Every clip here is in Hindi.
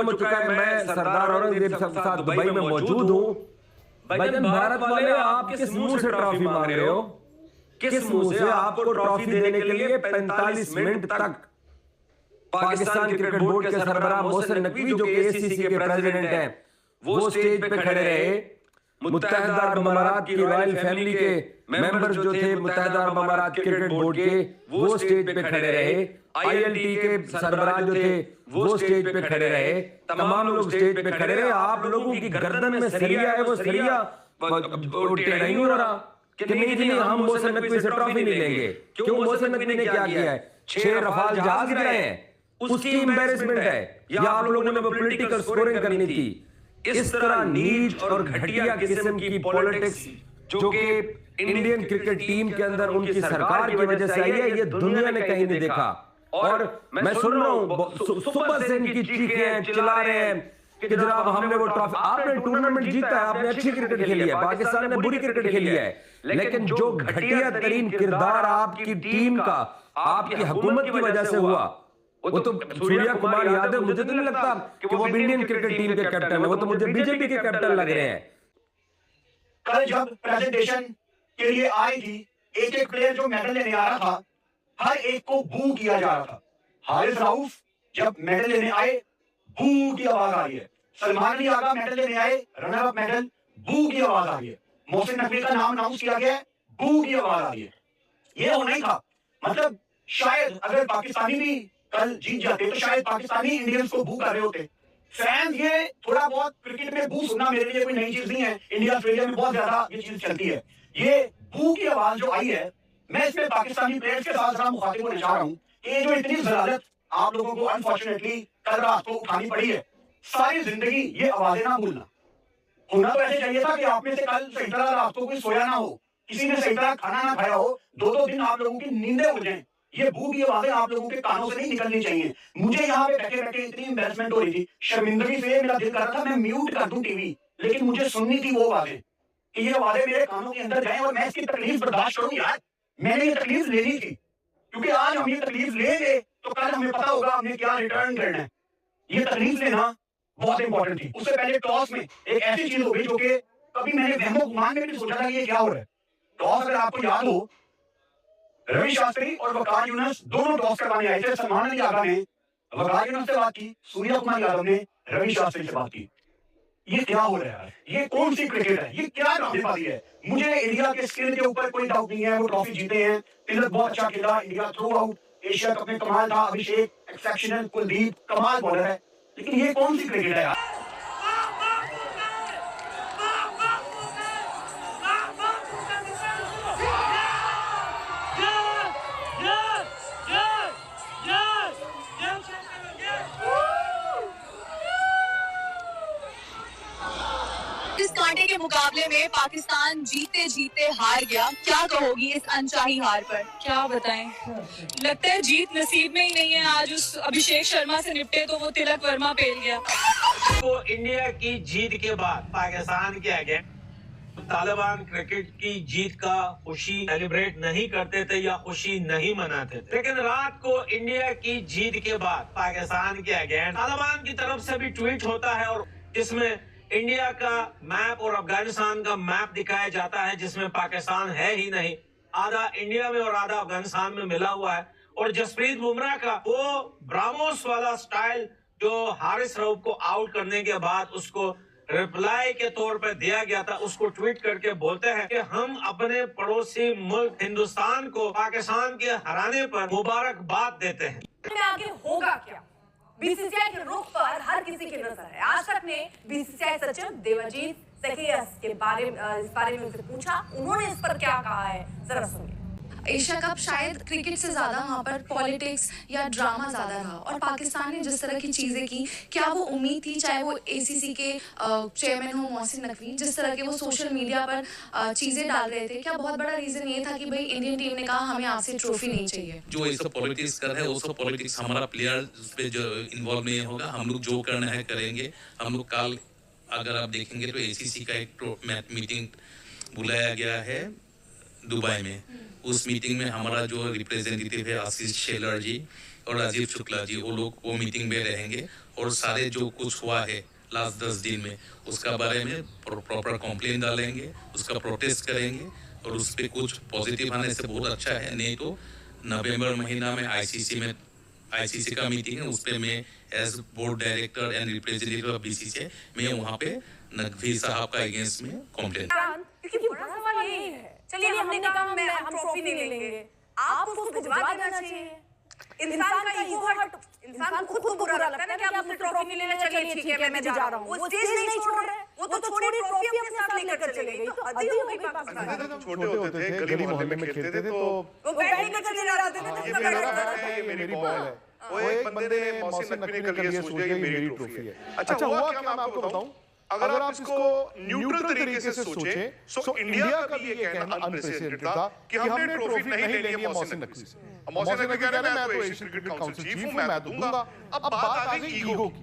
मालूम हो चुका है। मैं सरदार औरंगजेब के साथ दुबई में मौजूद हूं। भाईजान, भारत वाले आप किस मुंह से ट्रॉफी मांग रहे हो? किस मुंह से? आपको ट्रॉफी देने के लिए 45 मिनट तक पाकिस्तान क्रिकेट बोर्ड के सरबराह मोहसिन नकवी, जो कि एसीसी के प्रेसिडेंट हैं, वो स्टेज पे खड़े रहे। मुत्तहिदा अरब अमारात की रॉयल फैमिली के मेंबर्स जो थे मुत्तहिदा अरब अमारात क्रिकेट बोर्ड के, वो स्टेज पे खड़े रहे। आईएलटी के सरबराह जो थे वो स्टेज पे खड़े रहे। तमाम लोग स्टेज पे खड़े रहे। आप लोगों की गर्दन में सरिया है, वो सरिया टेढ़ा ही नहीं हो रहा कि नहीं जी नहीं, हम मोहसिन नकवी से ट्रॉफी नहीं लेंगे। क्यों? मोहसिन नकवी ने क्या किया है? 6 रफाल जहाज गिराए हैं, उसकी एम्बैरेसमेंट है, या आप लोगों ने पॉलिटिकल स्कोरिंग करनी थी? इस तरह नीच और घटिया किस्म की पॉलिटिक्स जो कि इंडियन क्रिकेट टीम के अंदर उनकी सरकार की वजह से आई है, ये दुनिया ने कहीं नहीं देखा। और मैं सुन रहा हूं सुबह से इनकी चीखें चिल्ला रहे हैं कि जनाब हमने वो ट्रॉफी, आपने टूर्नामेंट जीता है, आपने अच्छी क्रिकेट खेली है, पाकिस्तान ने बुरी क्रिकेट खेली है, लेकिन जो घटिया तरीन किरदार आपकी टीम का आपकी हुकूमत की वजह से हुआ, वो तो सूर्या कुमार यादव, मुझे तो नहीं लगता कि वो इंडियन क्रिकेट टीम के कैप्टन है, वो तो मुझे बीजेपी के कैप्टन लग रहे हैं। कल जब प्रेजेंटेशन के लिए आई थी, एक एक प्लेयर जो मेडल लेने आ रहा था, हर एक को बू किया जा रहा था। हारिस राउफ जब मेडल लेने आए, बू की आवाज आ रही है। सलमान अली आगा मेडल लेने आए, रनर अप मेडल, बू की आवाज आ रही है। मोहसिन नकवी का नाम अनाउंस किया गया है, बू की आवाज आ रही है। ये होना ही था। मतलब शायद अगर पाकिस्तानी भी कल जीत जाते तो शायद पाकिस्तानी इंडियंस को बू कर रहे होते। फैंस ये थोड़ा बहुत क्रिकेट में बू सुनना मेरे लिए कोई नई चीज नहीं है। इंडिया ऑस्ट्रेलिया में बहुत ज्यादा ये चीज चलती है। ये बू की आवाज जो आई है, मैं इसमें पाकिस्तानी प्लेयर्स के साथ मुखातिब होना चाह रहा हूँ कि ये जो इतनी जलालत आप लोगों को अनफॉर्चुनेटली कल रात को उठानी पड़ी है, सारी जिंदगी ये आवाजें ना भूलना। होना तो ऐसे चाहिए था कि आप में से कल सही तरह रात को कोई सोया ना हो, किसी ने सही तरह खाना ना खाया हो, 2-2 दिन आप लोगों की नींदें उड़ जाएं। ये बू की आवाजें आप लोगों के कानों से नहीं निकलनी चाहिए। मुझे यहाँ पे बैठे बैठे इतनी एम्बैरेसमेंट हो रही थी, शर्मिंदगी से मेरा दिल कर रहा था मैं म्यूट कर दूं टीवी, लेकिन मुझे सुननी थी वो आवाजें कि ये आवाजें मेरे कानों के अंदर जाएं और मैं इसकी तकलीफ बर्दाश्त करूं। यार मैंने ये तकलीफ लेनी थी, क्योंकि आज हम ये तकलीफ लेंगे तो कल हमें पता होगा हमने क्या रिटर्न करना है। ये तकलीफ लेना बहुत इंपॉर्टेंट थी। उससे पहले टॉस में एक ऐसी चीज हो गई जो कि कभी मैंने वहमो गुमान में भी सोचा था कि ये क्या हो रहा है। टॉस अगर आपको याद हो, रवि शास्त्री और वकार यूनुस दोनों टॉस करवाने आए थे। सलमान अली आगा ने वकार यूनुस से बात की, सूर्या कुमार यादव ने रवि शास्त्री से बात की। ये क्या हो रहा है? ये कौन सी क्रिकेट है? ये क्या ड्रामेबाजी है? मुझे इंडिया के स्किल के ऊपर कोई डाउट नहीं है, वो ट्रॉफी जीते हैं, तिलक बहुत अच्छा खेला, India through out Asia cup में कमाल था, अभिषेक एक्सेप्शनल, कुलदीप कमाल बॉलर है, लेकिन ये कौन सी क्रिकेट है? इस कांटे के मुकाबले में पाकिस्तान जीते जीते हार गया। क्या कहोगी इस अनचाही हार पर? क्या बताएं, लगता है जीत नसीब में ही नहीं है। आज उस अभिषेक शर्मा से निपटे तो वो तिलक वर्मा पेल गया। तो इंडिया की जीत के बाद पाकिस्तान के आगे तालिबान क्रिकेट की जीत का खुशी सेलिब्रेट नहीं करते थे या खुशी नहीं मनाते थे, लेकिन रात को इंडिया की जीत के बाद पाकिस्तान के आगे तालिबान की तरफ से भी ट्वीट होता है और जिसमें इंडिया का मैप और अफगानिस्तान का मैप दिखाया जाता है, जिसमें पाकिस्तान है ही नहीं, आधा इंडिया में और आधा अफगानिस्तान में मिला हुआ है। और जसप्रीत बुमराह का वो ब्रामोस वाला स्टाइल जो हारिस रऊफ को आउट करने के बाद उसको रिप्लाई के तौर पर दिया गया था, उसको ट्वीट करके बोलते हैं कि हम अपने पड़ोसी मुल्क हिंदुस्तान को पाकिस्तान के हराने पर मुबारकबाद देते हैं। आगे होगा क्या? बीसीसीआई के रुख पर हर किसी की नजर है। आज तक ने बीसीसीआई सचिव देवाजीत सखियस के बारे में उनसे पूछा, उन्होंने इस पर क्या कहा है, जरा सुनिए। एशिया कप शायद क्रिकेट से ज़्यादा वहाँ पर पॉलिटिक्स या ड्रामा ज़्यादा रहा, और पाकिस्तान ने जिस तरह की चीज़ें की, क्या वो उम्मीद थी, चाहे वो एसीसी के चेयरमैन हो मोहसिन नकवी, जिस तरह के वो सोशल मीडिया पर चीज़ें डाल रहे थे, क्या बहुत बड़ा रीज़न ये था कि भाई इंडियन टीम ने कहा हमें आपसे ट्रॉफी नहीं चाहिए? जो ये सब पॉलिटिक्स कर रहे हैं वो सब पॉलिटिक्स हमारा प्लेयर उस पर जो इन्वॉल्व नहीं होगा, हम लोग जो करना है करेंगे। हम लोग कल अगर आप देखेंगे तो एसीसी का एक मीटिंग बुलाया गया है दुबई में। उस मीटिंग में हमारा जो रिप्रेजेंटेटिव है आशीष शेलर जी, और राजीव शुक्ला जी, वो लोग वो मीटिंग में रहेंगे और सारे जो कुछ हुआ है लास्ट 10 दिन में उसका बारे में प्रॉपर कंप्लेन डालेंगे, उसका प्रोटेस्ट करेंगे और उस पर कुछ पॉजिटिव आने से बहुत अच्छा है। नहीं तो नवंबर महीना में आईसीसी का मीटिंग है, उस पर मैं as board director and representative of BCCI मैं वहाँ पे नकवी साहब का अगेंस्ट में कंप्लेन। क्योंकि बड़ा सवाल ये है, चलिए हमने कहा हम ट्रॉफी नहीं लेंगे, आपको उसको भिजवा देना चाहिए। इंसान का ईगो हर्ट, इंसान खुद को बुरा लगता है ना कि आप मुझसे ट्रॉफी नहीं लेना, चलिए ठीक है मैं जा रहा हूँ। वो स्टेज नहीं छोड़ रहे, वो तो छोड़ी ट्रॉफी अपने साथ लेकर चले गई। तो अति हो गई पाकिस्तान। छोटे होते थे, गली मोहल्ले में खेलते थे तो वो बैट लेकर चले जाते थे, ये मेरी बॉल है। वो एक बंदे ने मोहसिन नकवी ने कल ये सोच लिया कि मेरी ट्रॉफी है। अच्छा हुआ क्या, मैं आपको बताऊं, अगर आप इसको न्यूट्रल तरीके से सोचें, सो इंडिया का भी ये कहना अनप्रेसिडेंटेड था कि हमने ट्रॉफी नहीं लेनी है मोहसिन नकवी से। मोहसिन नकवी कह रहे हैं मैं तो एशियन क्रिकेट काउंसिल चीफ हूं, मैं तो दूंगा। अब बात आ गई ईगो की।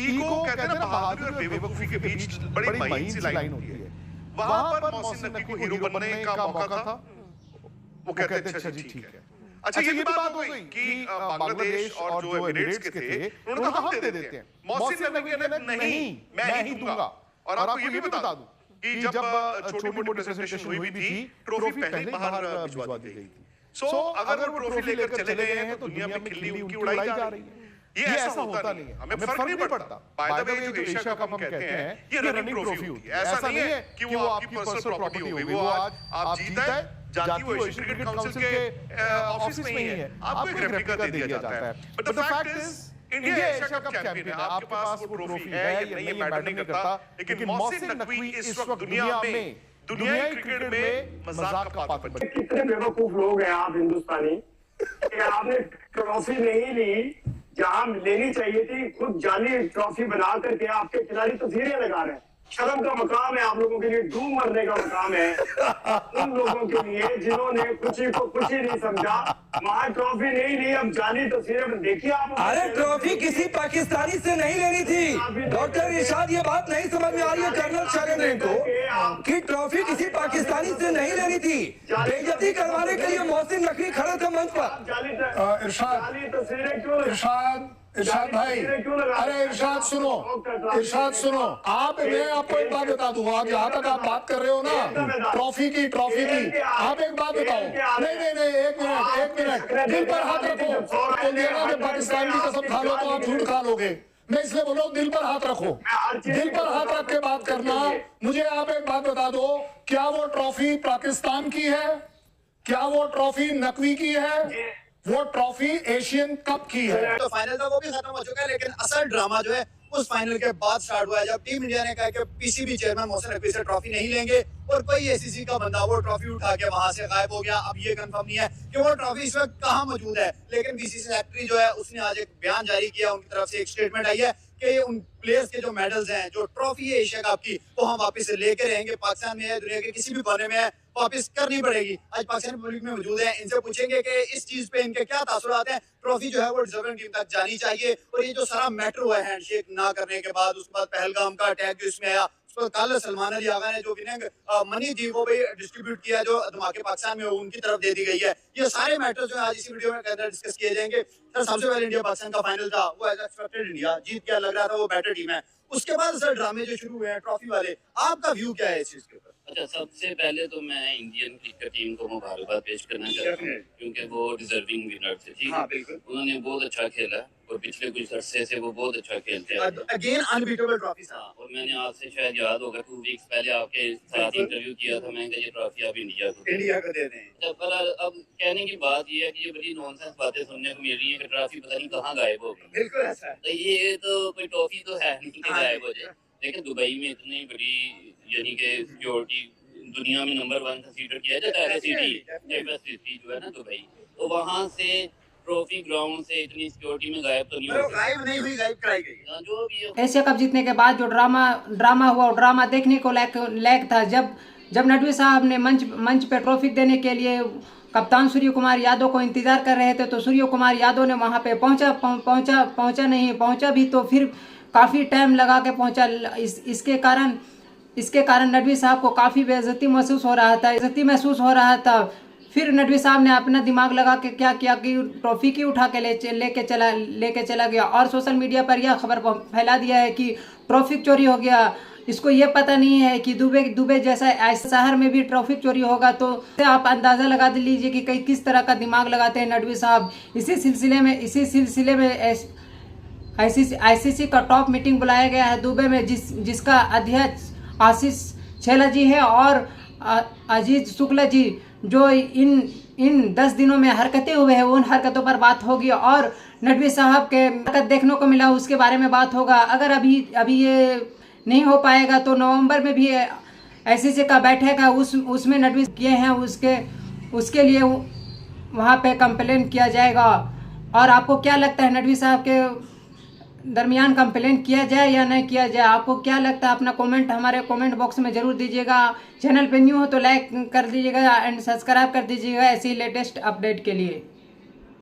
ईगो कहते हैं ना बहादुरी और बेवकूफी के बीच बड़ी महीन सी लाइन होती है। वहां पर मोहसिन नकवी को हीरो बनने का मौका था, वो कहते हैं अच्छा जी ठीक है। अच्छा ये भी बात हो गई कि बांग्लादेश और जो एमिरेट्स के थे उन्होंने कहा हम दे देते हैं। मोहसिन नकवी कहते नहीं मैं ही दूंगा। और आपको ये भी बता दूं कि जब छोटी मोटी प्रेजेंटेशन हुई भी थी, ट्रॉफी पहले ही बाहर भिजवा दी गई थी। सो अगर वो ट्रॉफी लेकर चले गए हैं तो दुनिया में खिल्ली उनकी उड़ाई जा रही है। ये ऐसा होता नहीं है, हमें फर्क नहीं पड़ता। बाय द वे जो एशिया कप हम कहते हैं ये रनिंग ट्रॉफी होती है। ऐसा नहीं है कि वो आपकी पर्सनल प्रॉपर्टी हो गई, वो आज आप जीता है जाती वो एशियन क्रिकेट काउंसिल के ऑफिस में ही है, आपको एक रेप्लिका दे दिया जाता है। But the fact is India Asia cup champion है, आपके पास वो ट्रॉफी है या नहीं ये मैटर नहीं करता। लेकिन मोहसिन नकवी इस वक्त दुनियाई क्रिकेट में मजाक का पात्र बने। कितने बेवकूफ लोग हैं आप हिंदुस्तानी कि आपने ट्रॉफी नहीं ली जहां लेनी चाहिए थी, खुद जाली ट्रॉफी बना करके आपके खिलाड़ी तस्वीरें लगा रहे हैं। शर्म का मकाम है आप लोगों के लिए, डूब मरने का मकाम है उन लोगों के लिए जिन्होंने खुशी को खुशी नहीं समझा, वहां ट्रॉफी नहीं ली, अब जाली तस्वीरें देखिए आप। अरे ट्रॉफी किसी पाकिस्तानी से नहीं लेनी थी। डॉक्टर इरशाद ये बात नहीं समझ में आ रही है कर्नल शागिद को कि ट्रॉफी किसी पाकिस्तानी से नहीं लेनी थी। बेइज्जती करवाने के लिए मोहसिन नकवी खड़े थे मंच पर। इरशाद भाई, अरे इरशाद सुनो, आप मैं आपको एक बात बता दूं, आप जहाँ तक आप बात कर रहे हो ना ट्रॉफी की, आप एक बात बताओ। नहीं एक मिनट दिल पर हाथ रखो। तो लेना जब पाकिस्तान की कसम खा लो तो आप झूठ खा लोगे। मैं इसलिए बोलो दिल पर हाथ रखो, दिल पर हाथ रख के बात करना। मुझे आप एक बात बता दो, क्या वो ट्रॉफी पाकिस्तान की है? क्या वो ट्रॉफी नकवी की है? वो ट्रॉफी एशियन कप की है। तो फाइनल तो वो भी खत्म हो चुका है, लेकिन असल ड्रामा जो है उस फाइनल के बाद स्टार्ट हुआ है, जब टीम इंडिया ने कहा कि पीसीबी चेयरमैन मोहसिन नकवी से ट्रॉफी नहीं लेंगे और कोई एसीसी का बंदा वो ट्रॉफी उठा के वहां से गायब हो गया। अब ये कंफर्म नहीं है कि वो ट्रॉफी इस वक्त कहां मौजूद है, लेकिन बीसीसी सेक्रेटरी जो है उसने आज एक बयान जारी किया, उनकी तरफ से एक स्टेटमेंट आई है कि उन प्लेयर्स के जो मेडल्स हैं, जो ट्रॉफी है एशिया कप की, वो हम वापस से लेके रहेंगे। पाकिस्तान में है, दुनिया के किसी भी कोने में है, वापस करनी पड़ेगी। आज पाकिस्तान पब्लिक में मौजूद है, इनसे पूछेंगे कि इस चीज पे इनके क्या तासुरात हैं। ट्रॉफी जो है वो डिजर्विंग टीम तक जानी चाहिए। और ये जो सारा मैटर हुआ है हैंडशेक ना करने के बाद, उसके बाद पहलगाम का अटैक जो इसमें आया, कल सलमान अली आगा ने जो विनिंग मनी थी वो भी डिस्ट्रीब्यूट किया जो धमाके पाकिस्तान में उनकी तरफ दे दी गई है। ये सारे मैटर जो है आज इसी वीडियो में अंदर डिस्कस किए जाएंगे। सर सबसे पहले इंडिया पाकिस्तान का फाइनल था, वो एज एक्सपेक्टेड इंडिया जीत गया, लग रहा था वो बेटर टीम है। उसके बाद सर ड्रामे जो शुरू हुए हैं ट्रॉफी वाले, आपका व्यू क्या है इस चीज के ऊपर? अच्छा, सबसे पहले तो मैं इंडियन क्रिकेट टीम को मुबारकबाद पेश करना चाहता हूँ क्योंकि वो डिजर्विंग विनर थे। ठीक है, बिल्कुल उन्होंने बहुत अच्छा खेला और पिछले कुछ अरसे से वो बहुत अच्छा खेलते हैं। Again unbeatable trophy. और मैंने आपसे शायद याद होगा 2 वीक्स पहले आपके साथ इंटरव्यू किया था, मैंने कहा ये ट्रॉफी आप इंडिया को दे दें। पर अब कहने की बात ये है कि ये बड़ी नॉनसेंस बातें सुनने को मिल रही है कि ट्रॉफी पता नहीं कहाँ गायब हो गई। बिल्कुल ऐसा है। तो ये तो कोई ट्रॉफी तो है नहीं कि गायब हो जाए, लेकिन दुबई में इतनी बड़ी यानी कि सिक्योरिटी दुनिया में नंबर 1 कंसीडर किया जाता है सिटी जो है ना दुबई, तो वहाँ से ट्रॉफी ग्राउंड से इतनी सिक्योरिटी में गायब तो नहीं हुई, गायब कराई गई। जो भी एशिया कप जीतने के बाद जो ड्रामा हुआ, ड्रामा देखने को लायक था। जब नकवी साहब ने मंच पे ट्रॉफी देने के लिए कप्तान सूर्य कुमार यादव को इंतजार कर रहे थे, तो सूर्य कुमार यादव ने वहाँ पे पहुँचा भी तो फिर काफ़ी टाइम लगा के पहुँचा। इसके कारण नकवी साहब को काफ़ी बेइज्जती महसूस हो रहा था। फिर नडवी साहब ने अपना दिमाग लगा के क्या किया कि ट्रॉफी की उठा के लेके चला गया और सोशल मीडिया पर यह खबर फैला दिया है कि ट्रॉफी चोरी हो गया। इसको ये पता नहीं है कि दुबई जैसा ऐसे शहर में भी ट्रॉफी चोरी होगा। तो आप अंदाज़ा लगा लीजिए कि किस तरह का दिमाग लगाते हैं नडवी साहब। इसी सिलसिले में ICC का टॉप मीटिंग बुलाया गया है दुबई में, जिसका अध्यक्ष आशीष शेला जी है और अजीत शुक्ला जी, जो इन 10 दिनों में हरकतें हुए हैं उन हरकतों पर बात होगी और नडवी साहब के हरकत देखने को मिला उसके बारे में बात होगा। अगर अभी ये नहीं हो पाएगा तो नवंबर में भी ICC का बैठेगा, उसमें नडवी किए हैं उसके लिए वहाँ पे कंप्लेन किया जाएगा। और आपको क्या लगता है नडवी साहब के दरमियान कंप्लेन किया जाए या नहीं किया जाए? आपको क्या लगता है? अपना कमेंट हमारे कमेंट बॉक्स में ज़रूर दीजिएगा। चैनल पे न्यू हो तो लाइक कर दीजिएगा एंड सब्सक्राइब कर दीजिएगा ऐसी लेटेस्ट अपडेट के लिए।